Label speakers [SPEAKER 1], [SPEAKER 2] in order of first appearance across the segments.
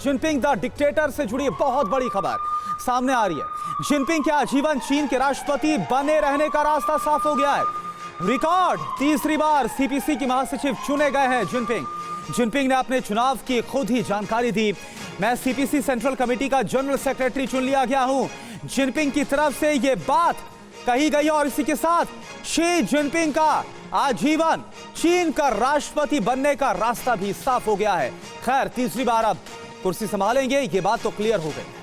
[SPEAKER 1] Jinping the dictator से जुड़ी बहुत बड़ी खबर सामने आ रही है। जिनपिंग के आजीवन चीन के राष्ट्रपति बने रहने का रास्ता साफ हो गया है। रिकॉर्ड तीसरी बार सीपीसी की महासचिव चुने गए हैं जिनपिंग ने अपने चुनाव की खुद ही जानकारी दी। मैं सीपीसी सेंट्रल कमेटी का जनरल सेक्रेटरी चुन लिया गया हूं। जिनपिंग की तरफ से यह बात कही गई और इसी के साथ शी जिनपिंग का आजीवन चीन का राष्ट्रपति बनने का रास्ता भी साफ हो गया है। खैर, तीसरी बार अब कुर्सी संभालेंगे, ये बात तो क्लियर हो गई।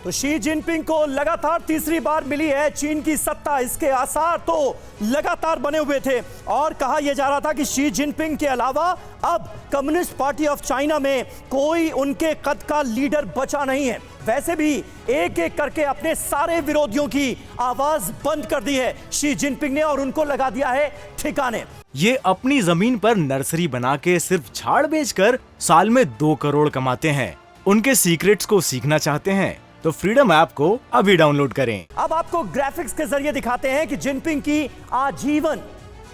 [SPEAKER 2] तो शी जिनपिंग को लगातार तीसरी बार मिली है चीन की सत्ता। इसके आसार तो लगातार बने हुए थे और कहा यह जा रहा था कि शी जिनपिंग के अलावा अब कम्युनिस्ट पार्टी ऑफ चाइना में कोई उनके कद का लीडर बचा नहीं है। वैसे भी एक एक करके अपने सारे विरोधियों की आवाज बंद कर दी है शी जिनपिंग ने और उनको लगा दिया है ठिकाने।
[SPEAKER 3] ये अपनी जमीन पर नर्सरी बना के सिर्फ झाड़ बेचकर साल में 2 करोड़ कमाते हैं। उनके सीक्रेट्स को सीखना चाहते हैं तो फ्रीडम ऐप को अभी डाउनलोड करें।
[SPEAKER 2] अब आपको ग्राफिक्स के जरिए दिखाते हैं कि जिनपिंग की आजीवन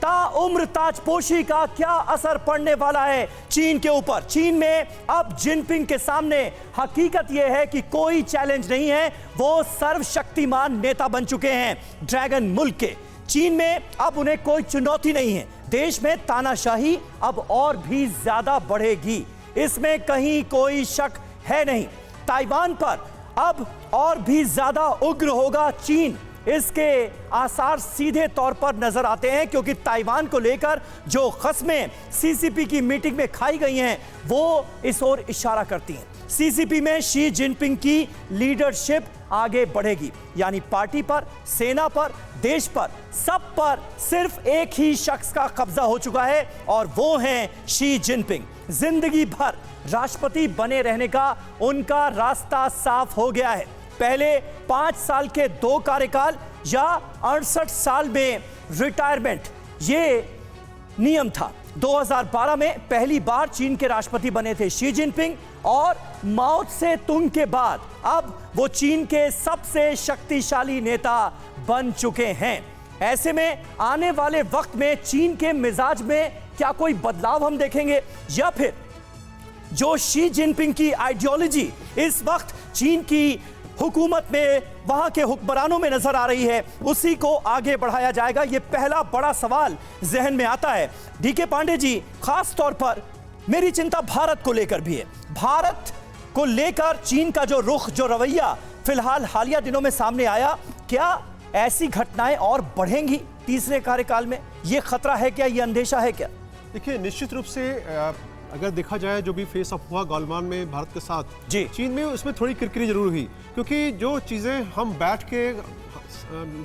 [SPEAKER 2] ताउम्र ताजपोशी का क्या असर पड़ने वाला है चीन के ऊपर। चीन में अब जिनपिंग के सामने हकीकत यह है कि कोई चैलेंज नहीं है, वो सर्वशक्तिमान नेता बन चुके हैं ड्रैगन मुल्क के। चीन में अब उन्हें कोई चुनौती नहीं है। देश में तानाशाही अब और भी ज्यादा बढ़ेगी, इसमें कहीं कोई शक है नहीं। ताइवान पर अब और भी ज्यादा उग्र होगा चीन, इसके आसार सीधे तौर पर नजर आते हैं क्योंकि ताइवान को लेकर जो कस्में सीसीपी की मीटिंग में खाई गई हैं वो इस ओर इशारा करती हैं। सीसीपी में शी जिनपिंग की लीडरशिप आगे बढ़ेगी, यानी पार्टी पर, सेना पर, देश पर, सब पर सिर्फ एक ही शख्स का कब्जा हो चुका है और वो हैं शी जिनपिंग। जिंदगी भर राष्ट्रपति बने रहने का उनका रास्ता साफ हो गया है। पहले 5 साल के 2 कार्यकाल या 68 साल में रिटायरमेंट, ये नियम था। 2012 में पहली बार चीन के राष्ट्रपति बने थे शी जिनपिंग और माओ त्से तुंग के बाद अब वो चीन के सबसे शक्तिशाली नेता बन चुके हैं। ऐसे में आने वाले वक्त में चीन के मिजाज में क्या कोई बदलाव हम देखेंगे या फिर जो शी जिनपिंग की आइडियोलॉजी इस वक्त चीन की हुकूमत में वहां के हुक्मरानों में नजर आ रही है उसी को आगे बढ़ाया जाएगा? ये पहला बड़ा सवाल जहन में आता है। डीके पांडे जी, खास तौर पर मेरी चिंता भारत को लेकर भी है। भारत को लेकर चीन का जो रुख, जो रवैया फिलहाल हालिया दिनों में सामने आया, क्या ऐसी घटनाएं और बढ़ेंगी तीसरे कार्यकाल में? ये खतरा है क्या, ये अंदेशा है क्या?
[SPEAKER 4] देखिए, निश्चित रूप से अगर देखा जाए जो भी फेस ऑफ हुआ गालवान में भारत के साथ जी, चीन में उसमें थोड़ी किरकिरी जरूर हुई क्योंकि जो चीज़ें हम बैठ के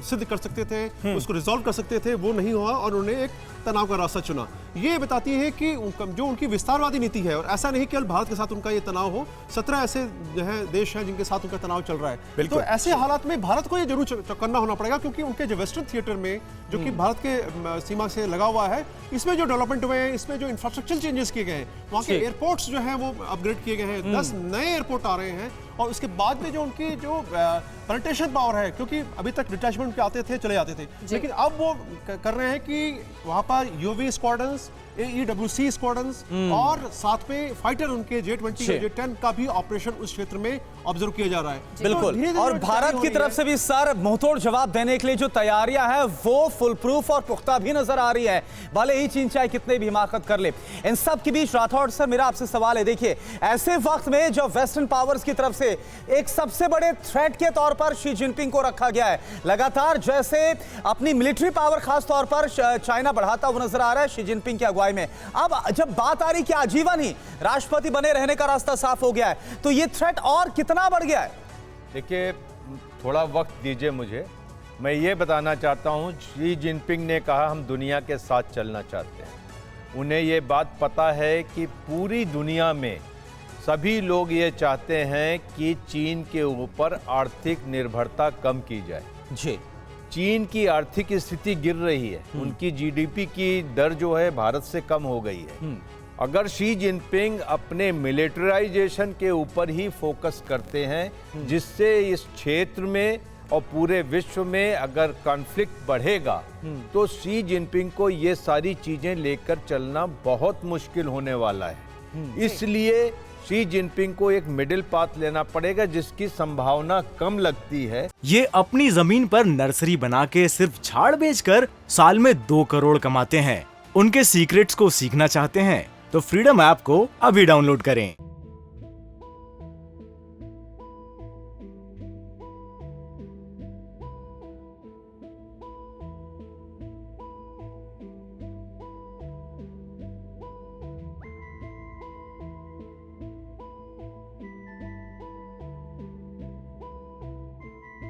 [SPEAKER 4] सिद्ध कर सकते थे, उसको रिजॉल्व कर सकते थे, वो नहीं हुआ और उन्होंने एक तनाव का रास्ता चुना। ये बताती है कि जो उनकी विस्तारवादी नीति है, और ऐसा नहीं केवल भारत के साथ उनका ये तनाव हो, 17 ऐसे जो है देश हैं जिनके साथ उनका तनाव चल रहा है। तो ऐसे हालात में भारत को ये जरूर चौकन्ना होना पड़ेगा क्योंकि उनके जो वेस्टर्न थिएटर में जो कि भारत के सीमा से लगा हुआ है, इसमें जो डेवलपमेंट हुए हैं, इसमें जो इंफ्रास्ट्रक्चर चेंजेस किए गए हैं, वहाँ के एयरपोर्ट्स जो हैं वो अपग्रेड किए गए हैं, 10 नए एयरपोर्ट आ रहे हैं और उसके बाद में जो उनकी जो पेनिट्रेशन पावर है, क्योंकि अभी तक डिटैचमेंट पे आते थे, चले जाते थे, लेकिन अब वो कर रहे हैं कि वहाँ पर यूवी स्क्वाड्रंस, AEWC स्क्वाड्रंस और साथ में फाइटर उनके J-20 और J-10 का भी ऑपरेशन उस क्षेत्र में ऑब्जर्व किया जा रहा है।
[SPEAKER 1] बिल्कुल, और भारत की तरफ से भी सर मुंहतोड़ जवाब देने के लिए जो तैयारियां हैं वो फुल प्रूफ और पुख्ता भी नजर आ रही है, भले ही चीन चाहे कितने भी हिमाकत कर ले। इन सब के बीच राठौड़ सर, मेरा आपसे सवाल है, देखिए ऐसे वक्त में जो वेस्टर्न पावर्स की तरफ से एक सबसे बड़े थ्रेट के तौर पर शी जिनपिंग को रखा गया है, लगातार जैसे अपनी मिलिट्री पावर खास तौर पर चाइना बढ़ाता हुआ नजर आ रहा है शी जिनपिंग की अगुवाई में, अब जब बात आ रही कि आजीवन ही राष्ट्रपति बने रहने का रास्ता साफ हो गया है, तो ये थ्रेट और कितना बढ़ गया है?
[SPEAKER 5] देखिए, थोड़ा वक्त दीजिए मुझे, मैं ये बताना चाहता हूँ, शी जिनपिंग ने कहा हम दुनिया के साथ चलना चाहते हैं। उन्हें ये बात पता है कि पूरी दुनिया में सभी लोग ये चाहते हैं कि चीन के ऊपर आर्थिक निर्भरता कम की जाए।
[SPEAKER 1] जी,
[SPEAKER 5] चीन की आर्थिक स्थिति गिर रही है, उनकी जीडीपी की दर जो है भारत से कम हो गई है। अगर शी जिनपिंग अपने मिलिटराइजेशन के ऊपर ही फोकस करते हैं, जिससे इस क्षेत्र में और पूरे विश्व में अगर कॉन्फ्लिक्ट बढ़ेगा तो शी जिनपिंग को ये सारी चीजें लेकर चलना बहुत मुश्किल होने वाला है। इसलिए शी जिनपिंग को एक मिडिल पाथ लेना पड़ेगा जिसकी संभावना कम लगती है।
[SPEAKER 3] ये अपनी जमीन पर नर्सरी बना के सिर्फ झाड़ बेचकर साल में 2 करोड़ कमाते हैं। उनके सीक्रेट्स को सीखना चाहते हैं तो फ्रीडम ऐप को अभी डाउनलोड करें।